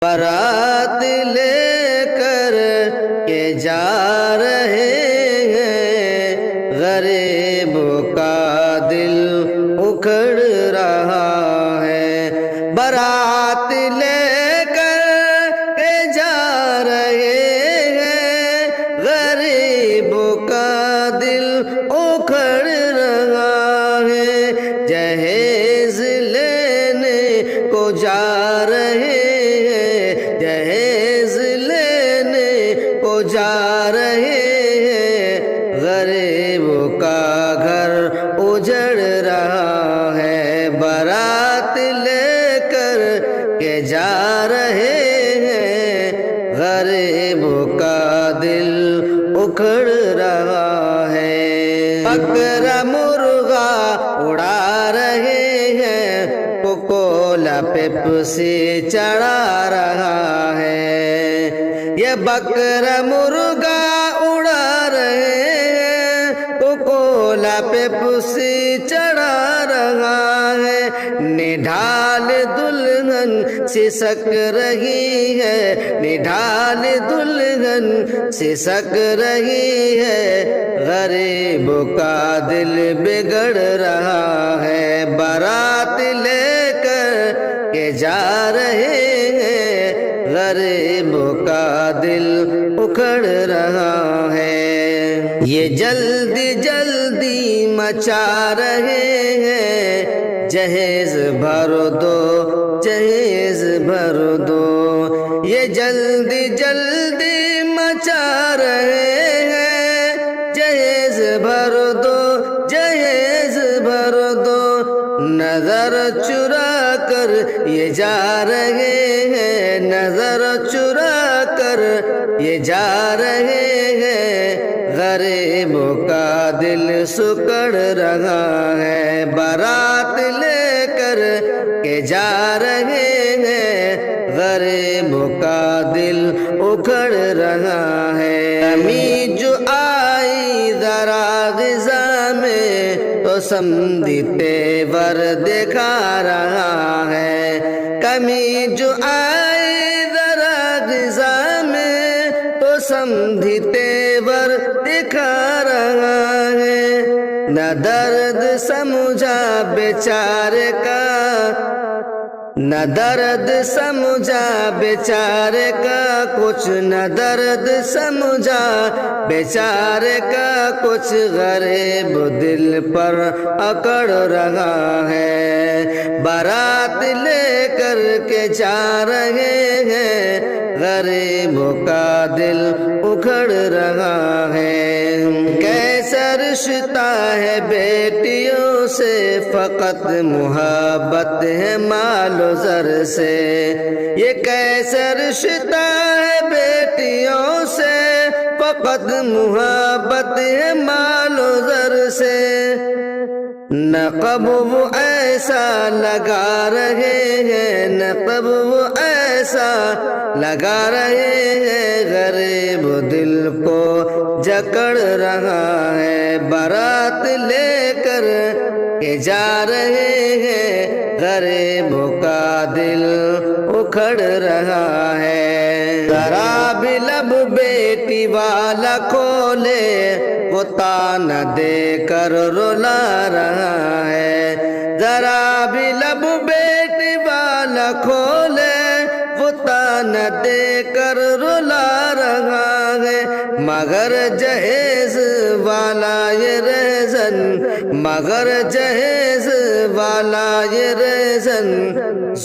بارات لے کر کے جا رہے ہیں، غریبوں کا دل اکھڑ رہا ہے۔ بارات لے کر کے جا رہے ہیں، غریبوں کا دل اکھڑ رہا ہے۔ جہیز لینے کو جا رہے ہیں، جہیز لینے کو جا رہے ہیں، غریبوں کا گھر اجڑ رہا ہے۔ بارات لے کر کے جا رہے ہیں، غریبوں کا دل اکھڑ رہا ہے۔ بکرا مرغا اڑا رہے ہیں، کوکولا پیپسی چڑھا رہا ہے۔ یہ بکرا مرغا اڑا رہے ہیں، کوکولا پیپسی چڑھا رہا ہے۔ نڈھال دلہن سسک رہی ہے، نڈھال دلہن سسک رہی ہے، غریبوں کا دل بگڑ رہا ہے۔ بارات لے کر کے جا رہے ہیں، غریبوں کا دل اکھڑ رہا ہے۔ یہ جلدی جلدی مچا رہے ہیں، جہیز بھر دو، جہیز بھر دو۔ یہ جلدی جلدی مچا رہے ہیں، جہیز بھر دو، جہیز بھر دو۔ نظر چرا کر یہ جا رہے ہیں، نظر چرا کر یہ جا رہے ہیں، غریبوں کا دل سکڑ رہا ہے۔ بارات لے کر کے جا رہے ہیں، غریبوں کا دل اکھڑ رہا ہے۔ کمی جو آئی ذرا غذا میں تو سمدھی تیور دکھا رہا ہے۔ کمی جو آئی ذرا غذا میں تو سمدھی تیور دکھا رہا ہے۔ نہ درد سمجھا بیچارے کا، نہ درد سمجھا بیچارے کا کچھ، نہ درد سمجھا بیچارے کا کچھ، غریب دل پر اکڑ رہا ہے۔ بارات لے کر کے جا رہے ہیں، غریبوں کا دل اکھڑ رہا ہے۔ کیسا رشتہ ہے بیٹیوں سے، فقط محبت ہے مال و زر سے۔ یہ کیسا رشتہ ہے بیٹیوں سے، فقط محبت ہے مال و زر سے۔ نقب وہ ایسا لگا رہے ہیں، نقب وہ ایسا لگا رہے ہیں، غریب دل کو جکڑ رہا ہے۔ بارات لے کر کے جا رہے ہیں، غریبوں کا دل اکھڑ رہا ہے۔ ذرا بھی لب بیٹی والا کھولے، وہ تانا دے کر رلا رہا ہے۔ ذرا بھی لب بیٹی والا کھولے، وہ تانا دے کر رلا رہا ہے۔ مگر جہیز والا یہ رہزن، مگر جہیز والا یہ رہزن،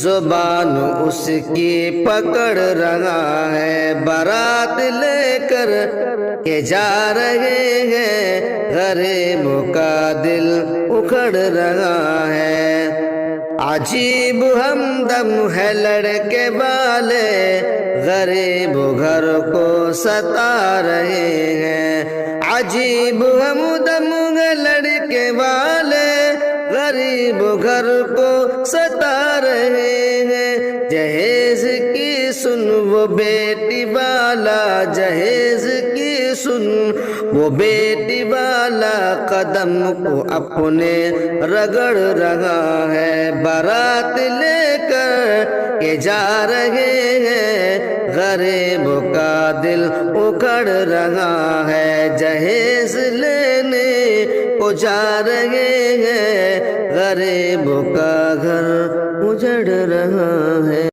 زبان اس کی پکڑ رہا ہے۔ بارات لے کر کے جا رہے ہیں، غریبوں کا دل اکھڑ رہا ہے۔ عجیب ہمدم ہے لڑکے والے، غریب گھر کو ستا رہے ہیں۔ عجیب ہمدم ہے لڑکے والے، غریب گھر کو ستا رہے ہیں۔ جہیز کی سن وہ بیٹی والا، جہیز کی سن وہ بیٹی والا، قدم کو اپنے رگڑ رہا ہے۔ بارات لے کر کے جا رہے ہیں، غریب کا دل اکھڑ رہا ہے جہیز لینے کو جا رہے ہیں غریب کا گھر اجڑ رہا ہے